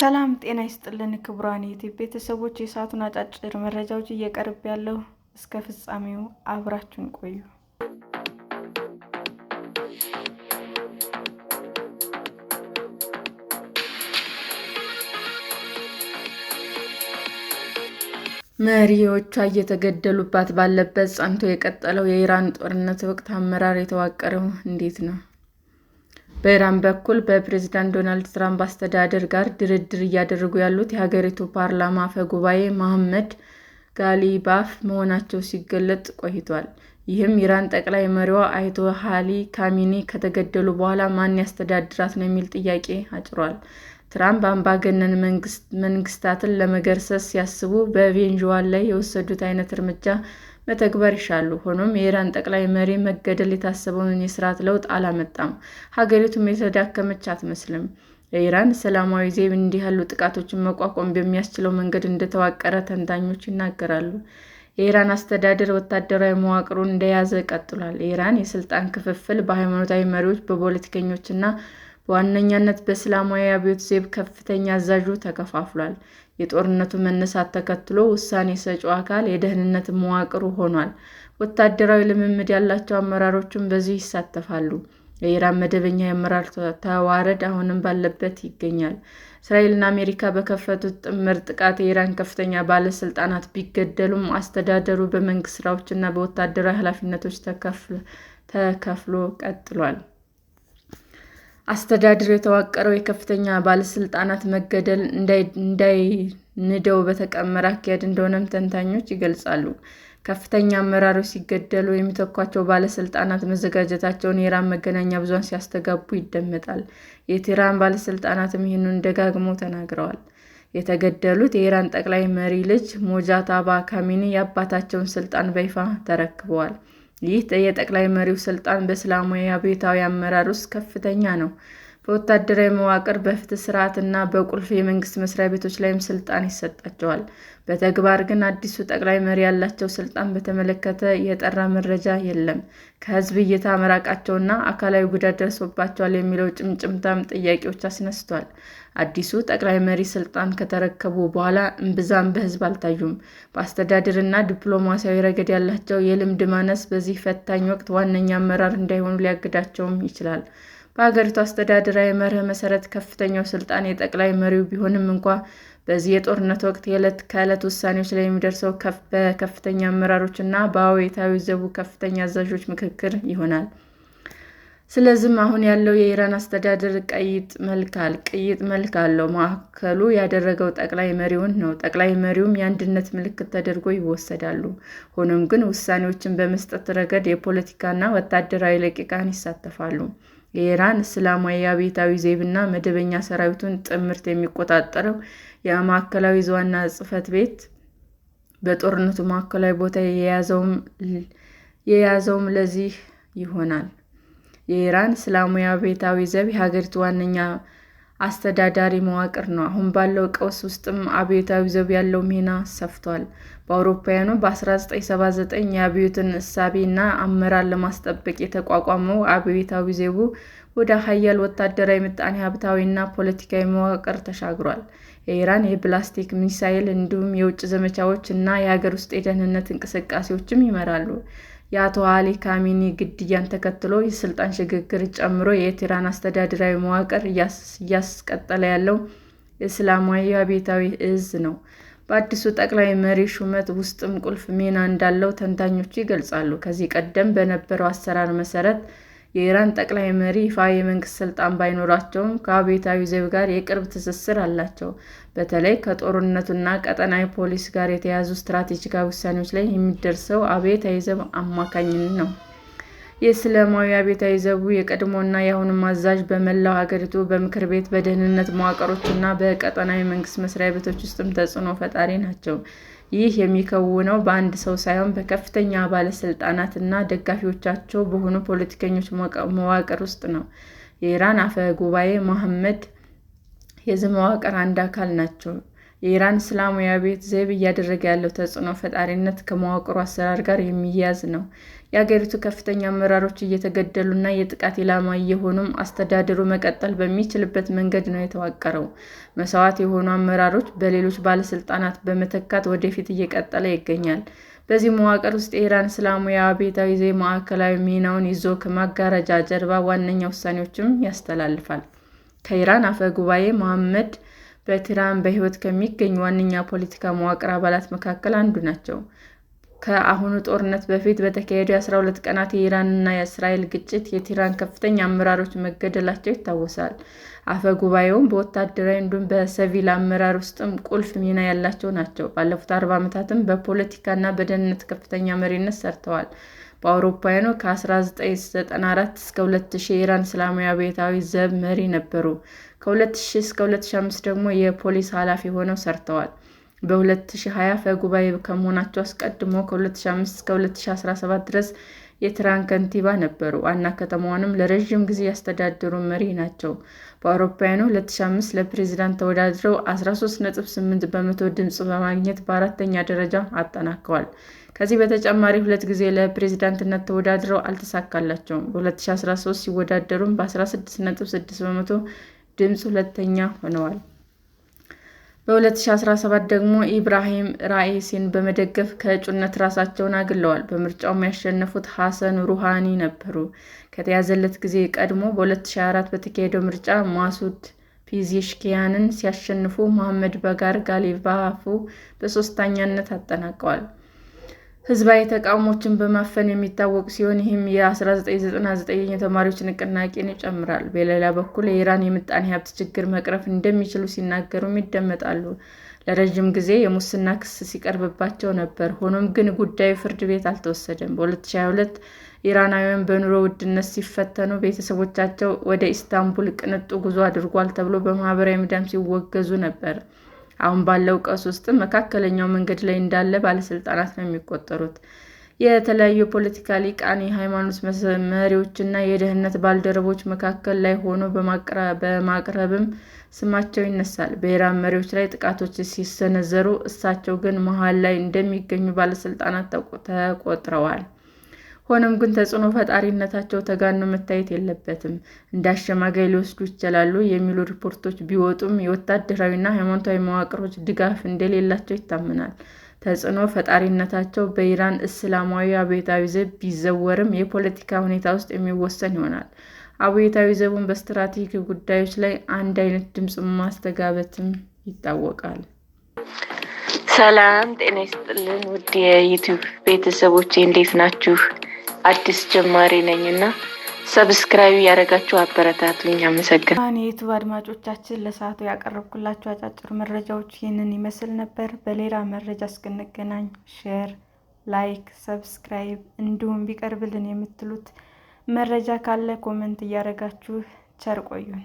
ሰላም ጤና ይስጥልን ክቡራን የዩቲዩብ ቤተሰቦች፣ የሰዓቱን አጫጭር መረጃዎች እየቀርብ ያለው እስከ ፍጻሜው አብራችሁን ቆዩ። መሪዎቿ እየተገደሉባት ባለበት ጸንቶ የቀጠለው የኢራን ጦርነት ወቅት አመራር የተዋቀረው እንዴት ነው? በኢራን በኩል በፕሬዝዳንት ዶናልድ ትራምፕ አስተዳደር ጋር ድርድር እያደረጉ ያሉት የሀገሪቱ ፓርላማ አፈ ጉባኤ መሐመድ ጋሊባፍ መሆናቸው ሲገለጽ ቆይቷል። ይህም ኢራን ጠቅላይ መሪዋ አያቶላህ አሊ ካሚኒ ከተገደሉ በኋላ ማን ያስተዳድራት ነው የሚል ጥያቄ አጭሯል። ትራምፕ አምባገነን መንግስታትን ለመገርሰስ ሲያስቡ በቬኔዙዌላ ላይ የወሰዱት አይነት እርምጃ መተግበር ይሻሉ። ሆኖም የኢራን ጠቅላይ መሪ መገደል የታሰበውን የስርዓት ለውጥ አላመጣም፣ ሀገሪቱም የተዳከመች አትመስልም። የኢራን እስላማዊ ዘብ እንዲህ ያሉ ጥቃቶችን መቋቋም በሚያስችለው መንገድ እንደተዋቀረ ተንታኞች ይናገራሉ። የኢራን አስተዳደር ወታደራዊ መዋቅሩን እንደያዘ ቀጥሏል። የኢራን የስልጣን ክፍፍል በሃይማኖታዊ መሪዎች፣ በፖለቲከኞች እና በዋነኛነት በእስላማዊ አብዮት ዘብ ከፍተኛ አዛዦች ተከፋፍሏል። የጦርነቱ መነሳት ተከትሎ ውሳኔ ሰጪው አካል የደህንነት መዋቅሩ ሆኗል። ወታደራዊ ልምምድ ያላቸው አመራሮችም በዚህ ይሳተፋሉ። የኢራን መደበኛ የአመራር ተዋረድ አሁንም ባለበት ይገኛል። እስራኤልና አሜሪካ በከፈቱት ጥምር ጥቃት የኢራን ከፍተኛ ባለስልጣናት ቢገደሉም አስተዳደሩ በመንግስት ስራዎችና በወታደራዊ ኃላፊነቶች ተከፍሎ ቀጥሏል። አስተዳደሩ የተዋቀረው የከፍተኛ ባለስልጣናት መገደል እንዳይንደው በተቀመረ አካሄድ እንደሆነም ተንታኞች ይገልጻሉ። ከፍተኛ አመራሮች ሲገደሉ የሚተኳቸው ባለስልጣናት መዘጋጀታቸውን የኢራን መገናኛ ብዙኃን ሲያስተጋቡ ይደመጣል። የቴህራን ባለስልጣናትም ይህንኑ ደጋግመው ተናግረዋል። የተገደሉት የኢራን ጠቅላይ መሪ ልጅ ሞጃታባ ካሚኒ የአባታቸውን ስልጣን በይፋ ተረክበዋል። ይህ የጠቅላይ መሪው ስልጣን በእስላማዊ አብዮታዊ አመራር ውስጥ ከፍተኛ ነው። በወታደራዊ መዋቅር፣ በፍትህ ስርዓት እና በቁልፍ የመንግስት መስሪያ ቤቶች ላይም ስልጣን ይሰጣቸዋል። በተግባር ግን አዲሱ ጠቅላይ መሪ ያላቸው ስልጣን በተመለከተ የጠራ መረጃ የለም። ከህዝብ እይታ መራቃቸውና አካላዊ ጉዳት ደርሶባቸዋል የሚለው ጭምጭምታም ጥያቄዎች አስነስቷል። አዲሱ ጠቅላይ መሪ ስልጣን ከተረከቡ በኋላ እምብዛም በህዝብ አልታዩም። በአስተዳደር እና ዲፕሎማሲያዊ ረገድ ያላቸው የልምድ ማነስ በዚህ ፈታኝ ወቅት ዋነኛ አመራር እንዳይሆኑ ሊያግዳቸውም ይችላል። በሀገሪቱ አስተዳደራዊ መርህ መሰረት ከፍተኛው ስልጣን የጠቅላይ መሪው ቢሆንም እንኳ በዚህ የጦርነት ወቅት የዕለት ከዕለት ውሳኔዎች ላይ የሚደርሰው በከፍተኛ አመራሮች እና በአብዮታዊ ዘቡ ከፍተኛ አዛዦች ምክክር ይሆናል። ስለዚህም አሁን ያለው የኢራን አስተዳደር ቅይጥ መልክ አለው። ማዕከሉ ያደረገው ጠቅላይ መሪውን ነው። ጠቅላይ መሪውም የአንድነት ምልክት ተደርጎ ይወሰዳሉ። ሆኖም ግን ውሳኔዎችን በመስጠት ረገድ የፖለቲካና ወታደራዊ ልሂቃን ይሳተፋሉ። የኢራን እስላማዊ አብዮታዊ ዘብና መደበኛ ሰራዊቱን ጥምረት የሚቆጣጠረው የማዕከላዊ ዕዝ ዋና ጽሕፈት ቤት በጦርነቱ ማዕከላዊ ቦታ የያዘውም ለዚህ ይሆናል። የኢራን እስላማዊ አብዮታዊ ዘብ የሀገሪቱ ዋነኛ አስተዳዳሪ መዋቅር ነው። አሁን ባለው ቀውስ ውስጥም አብዮታዊ ዘብ ያለው ሚና ሰፍቷል። በአውሮፓውያኑ በ1979 የአብዮትን እሳቤ እና አመራር ለማስጠበቅ የተቋቋመው አብዮታዊ ዘቡ ወደ ኃያል ወታደራዊ፣ ምጣኔ ሀብታዊ እና ፖለቲካዊ መዋቅር ተሻግሯል። የኢራን የባላስቲክ ሚሳይል እንዲሁም የውጭ ዘመቻዎች እና የሀገር ውስጥ የደህንነት እንቅስቃሴዎችም ይመራሉ። የአያቶላህ አሊ ካሚኒ ግድያን ተከትሎ የስልጣን ሽግግር ጨምሮ የቴህራን አስተዳደራዊ መዋቅር እያስቀጠለ ያለው የእስላማዊ አብዮታዊ ዕዝ ነው። በአዲሱ ጠቅላይ መሪ ሹመት ውስጥም ቁልፍ ሚና እንዳለው ተንታኞች ይገልጻሉ። ከዚህ ቀደም በነበረው አሰራር መሰረት የኢራን ጠቅላይ መሪ ይፋዊ የመንግስት ስልጣን ባይኖራቸውም ከአብዮታዊ ዘብ ጋር የቅርብ ትስስር አላቸው። በተለይ ከጦርነቱና ቀጠናዊ ፖሊሲ ጋር የተያያዙ ስትራቴጂካዊ ውሳኔዎች ላይ የሚደርሰው አብዮታዊ ዘብ አማካኝነት ነው። የእስላማዊ አብዮታዊ ዘቡ የቀድሞና የአሁኑ አዛዥ በመላው ሀገሪቱ በምክር ቤት፣ በደህንነት መዋቅሮች እና በቀጠናዊ መንግስት መስሪያ ቤቶች ውስጥም ተጽዕኖ ፈጣሪ ናቸው። ይህ የሚከናወነው በአንድ ሰው ሳይሆን በከፍተኛ ባለስልጣናት እና ደጋፊዎቻቸው በሆኑ ፖለቲከኞች መዋቅር ውስጥ ነው። የኢራን አፈ ጉባኤ መሐመድ የዚህ መዋቅር አንድ አካል ናቸው። የኢራን እስላማዊ አብዮት ዘብ እያደረገ ያለው ተጽዕኖ ፈጣሪነት ከመዋቅሩ አሰራር ጋር የሚያያዝ ነው። የአገሪቱ ከፍተኛ አመራሮች እየተገደሉና የጥቃት ኢላማ እየሆኑም አስተዳደሩ መቀጠል በሚችልበት መንገድ ነው የተዋቀረው። መስዋዕት የሆኑ አመራሮች በሌሎች ባለስልጣናት በመተካት ወደፊት እየቀጠለ ይገኛል። በዚህ መዋቅር ውስጥ የኢራን እስላማዊ አብዮታዊ ዘብ ማዕከላዊ ሚናውን ይዞ ከመጋረጃ ጀርባ ዋነኛ ውሳኔዎችን ያስተላልፋል። ከኢራን አፈ ጉባኤ መሐመድ በቴህራን በሕይወት ከሚገኙ ዋነኛ ፖለቲካ መዋቅር አባላት መካከል አንዱ ናቸው። ከአሁኑ ጦርነት በፊት በተካሄደው የ12 ቀናት የኢራንና የእስራኤል ግጭት የቴህራን ከፍተኛ አመራሮች መገደላቸው ይታወሳል። አፈ ጉባኤውም በወታደራዊ እንዲሁም በሲቪል አመራር ውስጥም ቁልፍ ሚና ያላቸው ናቸው። ባለፉት 40 ዓመታትም በፖለቲካና በደህንነት ከፍተኛ መሪነት ሰርተዋል። በአውሮፓውያኑ ከ1994 እስከ 2000 የኢራን እስላማዊ አብዮታዊ ዘብ መሪ ነበሩ። ከ2000 እስከ 2005 ደግሞ የፖሊስ ኃላፊ ሆነው ሰርተዋል። በ2020 አፈ ጉባኤ ከመሆናቸው አስቀድሞ ከ2005 እስከ 2017 ድረስ የቴህራን ከንቲባ ነበሩ። ዋና ከተማዋንም ለረዥም ጊዜ ያስተዳደሩ መሪ ናቸው። በአውሮፓውያኑ 2005 ለፕሬዝዳንት ተወዳድረው 13.8 በመቶ ድምፅ በማግኘት በአራተኛ ደረጃ አጠናቀዋል። ከዚህ በተጨማሪ 2 ጊዜ ለፕሬዝዳንትነት ተወዳድረው አልተሳካላቸውም። በ2013 ሲወዳደሩም በ16.6 በመቶ ድምፅ ሁለተኛ ሆነዋል። በ2017 ደግሞ ኢብራሂም ራኢሲን በመደገፍ ከእጩነት ራሳቸውን አግለዋል። በምርጫውም ያሸነፉት ሐሰን ሩሃኒ ነበሩ። ከተያዘለት ጊዜ ቀድሞ በ2024 በተካሄደው ምርጫ ማሱድ ፔዜሽኪያንን ሲያሸንፉ መሐመድ ባጋር ጋሊባፉ በሦስተኛነት አጠናቀዋል። ህዝባዊ ተቃውሞዎችን በማፈን የሚታወቅ ሲሆን ይህም የ1999 የተማሪዎች ንቅናቄን ይጨምራል። በሌላ በኩል የኢራን የምጣኔ ሀብት ችግር መቅረፍ እንደሚችሉ ሲናገሩም ይደመጣሉ። ለረዥም ጊዜ የሙስና ክስ ሲቀርብባቸው ነበር። ሆኖም ግን ጉዳዩ ፍርድ ቤት አልተወሰደም። በ2022 ኢራናውያን በኑሮ ውድነት ሲፈተኑ ቤተሰቦቻቸው ወደ ኢስታንቡል ቅንጡ ጉዞ አድርጓል ተብሎ በማህበራዊ ሚዲያም ሲወገዙ ነበር። አሁን ባለው ቀውስ ውስጥም መካከለኛው መንገድ ላይ እንዳለ ባለስልጣናት ነው የሚቆጠሩት። የተለያዩ የፖለቲካ ሊቃን፣ የሃይማኖት መሪዎችና የደህንነት ባልደረቦች መካከል ላይ ሆኖ በማቅረብም ስማቸው ይነሳል። በኢራን መሪዎች ላይ ጥቃቶች ሲሰነዘሩ እሳቸው ግን መሃል ላይ እንደሚገኙ ባለስልጣናት ተቆጥረዋል። ሆኖም ግን ተጽዕኖ ፈጣሪነታቸው ተጋኖ መታየት የለበትም። እንደ አሸማጋይ ሊወስዱ ይችላሉ የሚሉ ሪፖርቶች ቢወጡም የወታደራዊና ሃይማኖታዊ መዋቅሮች ድጋፍ እንደሌላቸው ይታመናል። ተጽዕኖ ፈጣሪነታቸው በኢራን እስላማዊ አብዮታዊ ዘብ ቢዘወርም የፖለቲካ ሁኔታ ውስጥ የሚወሰን ይሆናል። አብዮታዊ ዘቡን በስትራቴጂክ ጉዳዮች ላይ አንድ አይነት ድምፅ ማስተጋባትም ይታወቃል። ሰላም ጤና ይስጥልን ውድ የዩቲዩብ ቤተሰቦቼ እንዴት ናችሁ? አዲስ ጀማሪ ነኝና ሰብስክራይብ ያደረጋችሁ አበረታቱኝ። አመሰግናለሁ። የዩቲዩብ አድማጮቻችን ለሰዓቱ ያቀረብኩላችሁ አጫጭር መረጃዎች ይህንን ይመስል ነበር። በሌላ መረጃ እስክንገናኝ ሼር፣ ላይክ፣ ሰብስክራይብ እንዲሁም ቢቀርብልን የምትሉት መረጃ ካለ ኮሜንት እያደረጋችሁ ቸር ቆዩን።